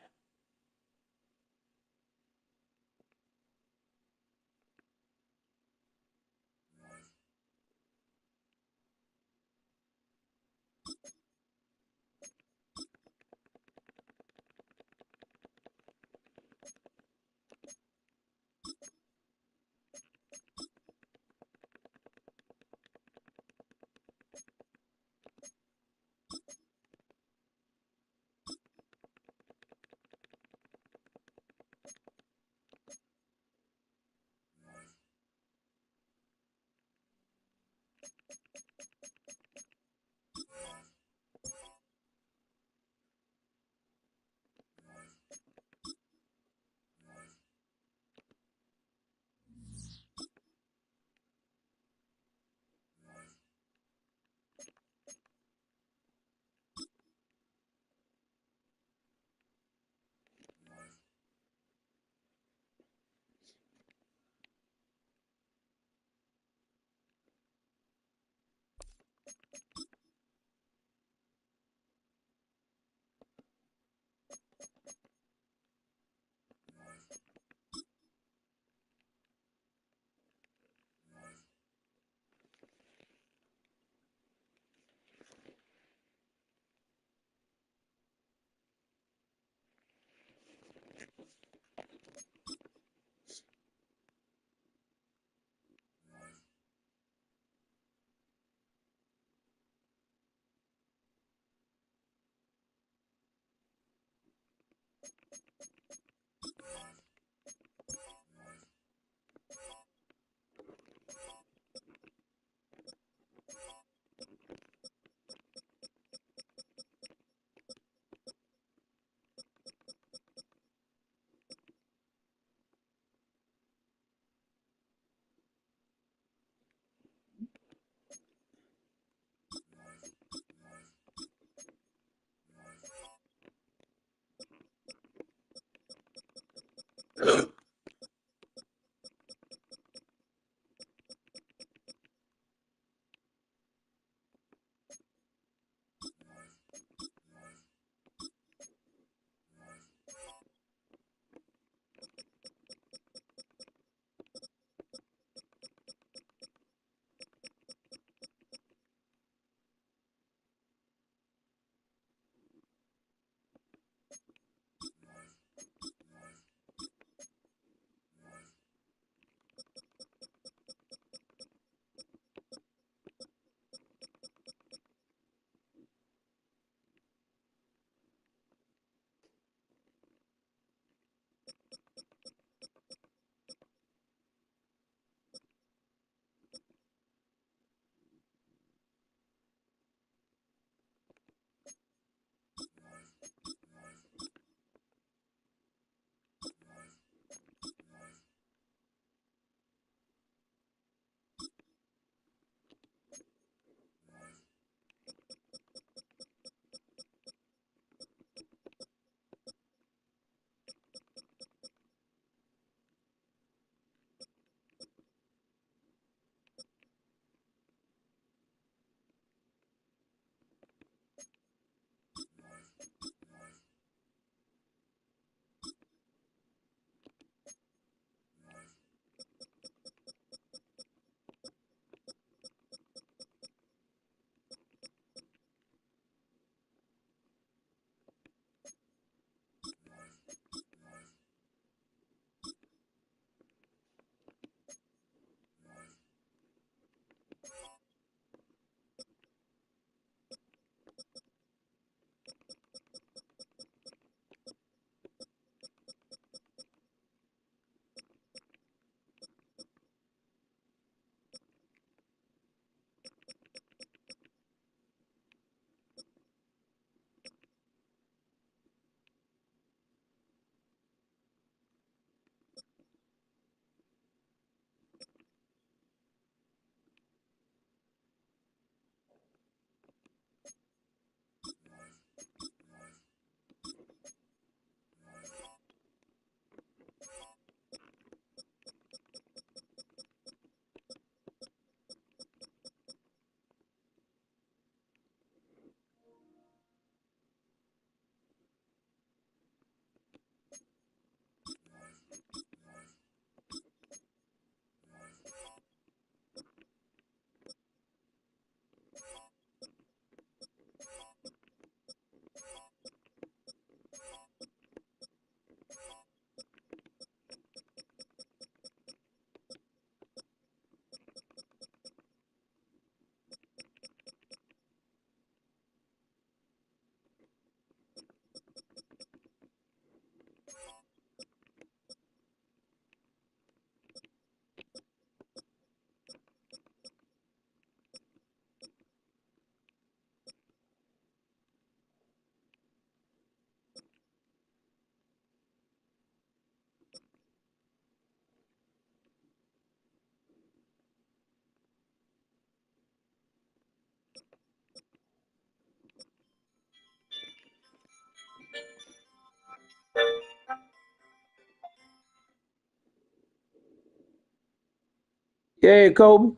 [SPEAKER 4] Yeah, Kobe.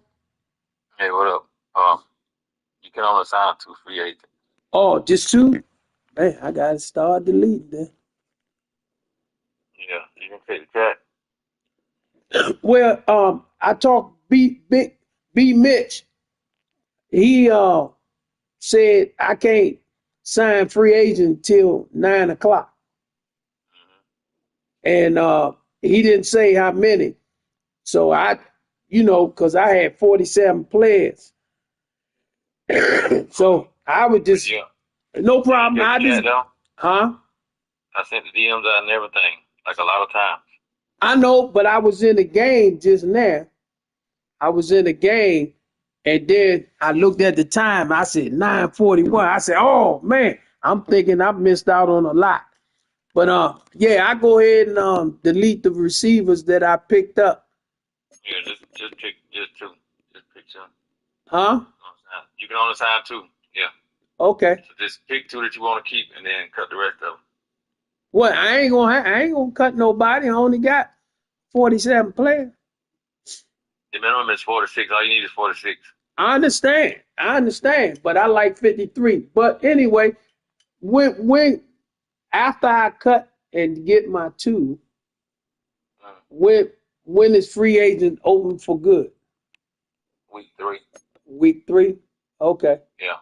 [SPEAKER 7] Hey, what up? You can only sign 2 free agents.
[SPEAKER 4] Oh, just two? Man, I gotta start deleting that.
[SPEAKER 7] Yeah, you can take the cat.
[SPEAKER 4] Well, I talked B Mitch. He said I can't sign free agent till 9 o'clock. And he didn't say how many. So because I had 47 players. So I would just
[SPEAKER 7] Yeah,
[SPEAKER 4] no problem.
[SPEAKER 7] check
[SPEAKER 4] I
[SPEAKER 7] the chat
[SPEAKER 4] just
[SPEAKER 7] though.
[SPEAKER 4] huh?
[SPEAKER 7] I sent the DMs out and everything, like a lot of times.
[SPEAKER 4] I know, but I was in the game just now. I was in the game, and then I looked at the time. I said 9:41. I said, "Oh man, I'm thinking I missed out on a lot." But yeah, I go ahead and delete the receivers that I picked up.
[SPEAKER 7] Yeah, just pick just two. Just pick two.
[SPEAKER 4] Huh?
[SPEAKER 7] You can only sign two. Yeah.
[SPEAKER 4] Okay.
[SPEAKER 7] So just pick two that you want to keep and then cut the rest of them.
[SPEAKER 4] Well, I ain't gonna cut nobody. I only got 47 players.
[SPEAKER 7] The minimum is 46. All you need is 46.
[SPEAKER 4] I understand, but I like 53. But anyway, when after I cut and get my two, when is free agent open for good?
[SPEAKER 7] Week 3.
[SPEAKER 4] Week 3? Okay.
[SPEAKER 7] Yeah.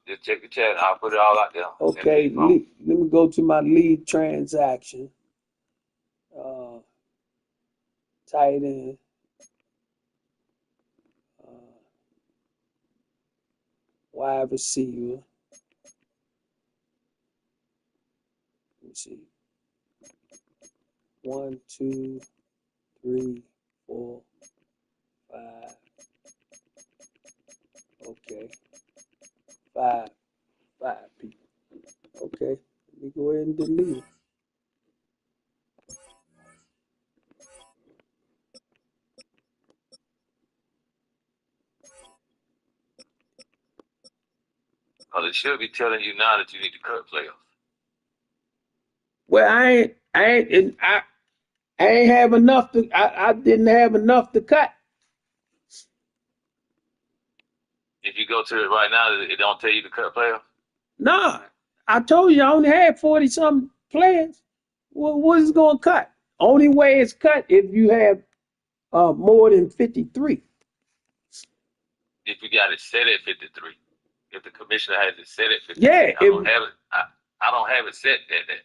[SPEAKER 7] Just check the chat. I'll put it all out there.
[SPEAKER 4] Okay. Let me go to my lead transaction. Tight end. Wide receiver. Let me see. 1, 2, 3, 4, 5. Okay. Five people. Okay. Let me go ahead and delete it.
[SPEAKER 7] Well, it should be telling you now that you need to cut players.
[SPEAKER 4] Well, I ain't have enough to. I didn't have enough to cut.
[SPEAKER 7] If you go to it right now, it don't tell you to cut players.
[SPEAKER 4] Nah, I told you I only had 40 something players. What is going to cut? Only way it's cut if you have more than 53.
[SPEAKER 7] If you got it set at 53, if the commissioner has it set at 53,
[SPEAKER 4] Yeah,
[SPEAKER 7] I don't have it. I don't have it set at that.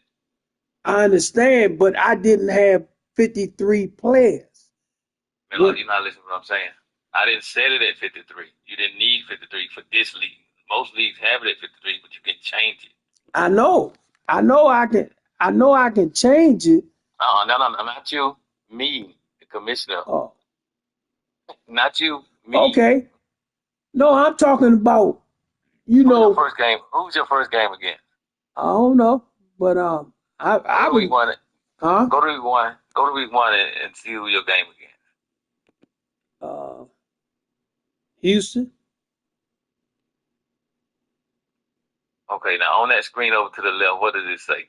[SPEAKER 4] I understand, but I didn't have 53 players.
[SPEAKER 7] Man, look, you're not listening to what I'm saying. I didn't set it at 53. You didn't need 53 for this league. Most leagues have it at 53, but you can change it.
[SPEAKER 4] I know I can change it.
[SPEAKER 7] No, not you. Me, the commissioner.
[SPEAKER 4] Oh,
[SPEAKER 7] Not you. Me.
[SPEAKER 4] okay. No, I'm talking about,
[SPEAKER 7] Who's your first game? Who's your first game again?
[SPEAKER 4] I don't know, but I
[SPEAKER 7] Go to
[SPEAKER 4] would,
[SPEAKER 7] week 1.
[SPEAKER 4] huh?
[SPEAKER 7] Go to week 1. Go to week 1 and see who your game again.
[SPEAKER 4] Houston.
[SPEAKER 7] Okay, now on that screen over to the left, what does it say?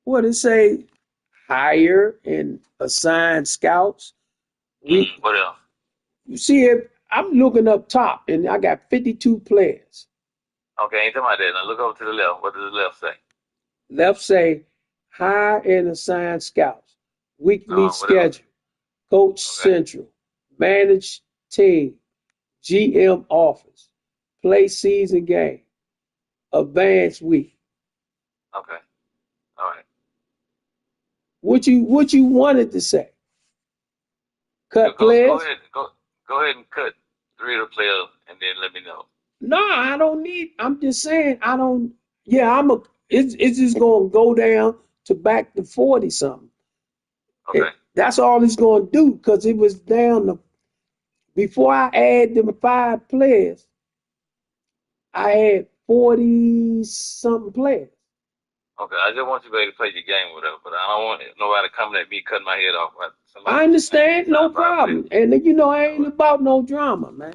[SPEAKER 4] What it say? Hire and assign scouts.
[SPEAKER 7] What else?
[SPEAKER 4] You see it. I'm looking up top, and I got 52 players.
[SPEAKER 7] Okay, ain't talking about that. Now look over to the left. What does the left say?
[SPEAKER 4] Left say hire and assign scouts. Weekly schedule.
[SPEAKER 7] Else?
[SPEAKER 4] Coach Central. Manage team. GM office. Play season game. Advance week.
[SPEAKER 7] Okay. All right.
[SPEAKER 4] What you wanted to say? Cut players?
[SPEAKER 7] Go ahead and cut 3 of the players and then let me know.
[SPEAKER 4] No, I don't need. I'm just saying I don't. Yeah, It's just gonna go down to back to 40 something.
[SPEAKER 7] Okay.
[SPEAKER 4] That's all it's gonna do because it was down to. Before I add them 5 players, I had 40 something players.
[SPEAKER 7] Okay, I just want you to be able to play your game with it, but I don't want nobody coming at me cutting my head off.
[SPEAKER 4] I understand, no problem. And I ain't about no drama, man.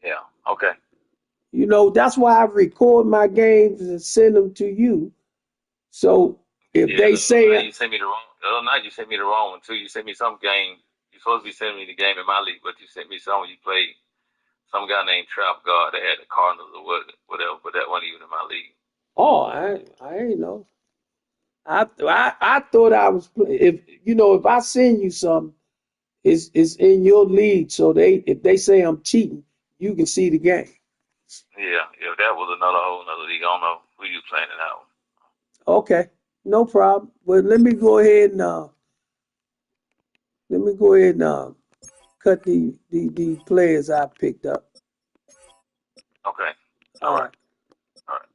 [SPEAKER 7] Yeah, okay.
[SPEAKER 4] That's why I record my games and send them to you. So if they say
[SPEAKER 7] you send me the The other night you sent me the wrong one too. You sent me some game. You're supposed to be sending me the game in my league, but you sent me some when you played some guy named Trap God that had the Cardinals or whatever, but that wasn't even in my league.
[SPEAKER 4] Oh, I ain't know. I thought I was if if I send you something, it's in your league, so if they say I'm cheating, you can see the game.
[SPEAKER 7] Yeah, that was another whole another league. I don't know who you playing in that one.
[SPEAKER 4] Okay, no problem. Well, let me go ahead and cut the players I picked up.
[SPEAKER 7] Okay. All
[SPEAKER 4] All
[SPEAKER 7] right.
[SPEAKER 4] right.
[SPEAKER 7] All right.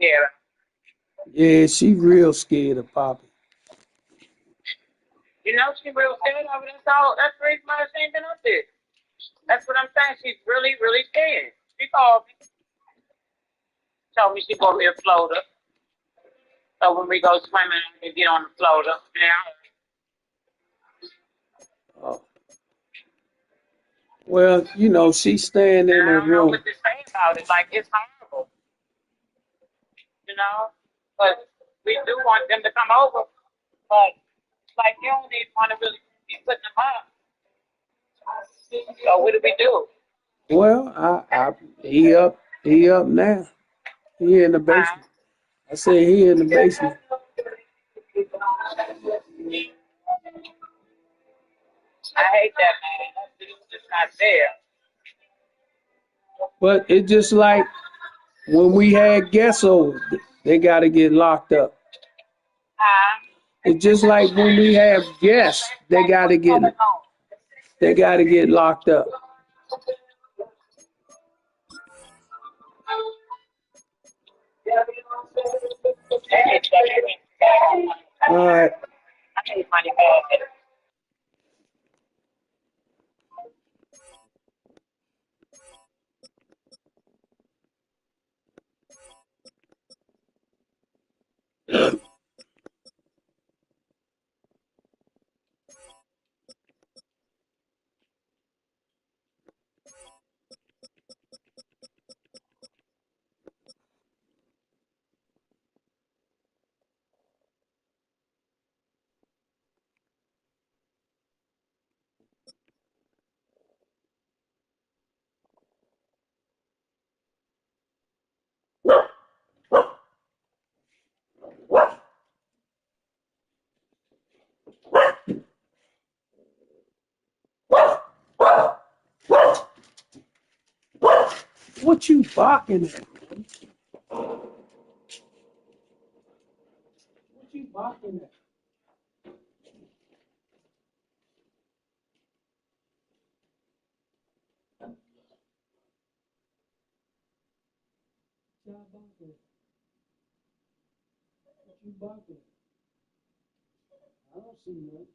[SPEAKER 8] Yeah.
[SPEAKER 4] Yeah, she real scared of Poppy.
[SPEAKER 8] You know, she real scared of it. That's the reason why she ain't been up there. That's what I'm saying. She's really, really scared. She called me, told me she going to be a floater. So when we go swimming, we get on the floater. Yeah.
[SPEAKER 4] Oh. Well, you know, she's staying in
[SPEAKER 8] And I
[SPEAKER 4] her
[SPEAKER 8] don't know
[SPEAKER 4] room.
[SPEAKER 8] what to say about it. Like, it's horrible, you know? But we do want them to come over. But, like, you don't even want to really be putting them up. So what do we do?
[SPEAKER 4] Well, he up now. He in the basement. I said he in the basement.
[SPEAKER 8] I hate that, man. That's just not there.
[SPEAKER 4] But it's just like when we had guests over, they got to get locked up.
[SPEAKER 8] Huh?
[SPEAKER 4] It's just like when we have guests, they got to get locked up. All right.
[SPEAKER 8] I hate money bad.
[SPEAKER 4] What you barking at? What you barking at? What you barking at? I don't see nothing.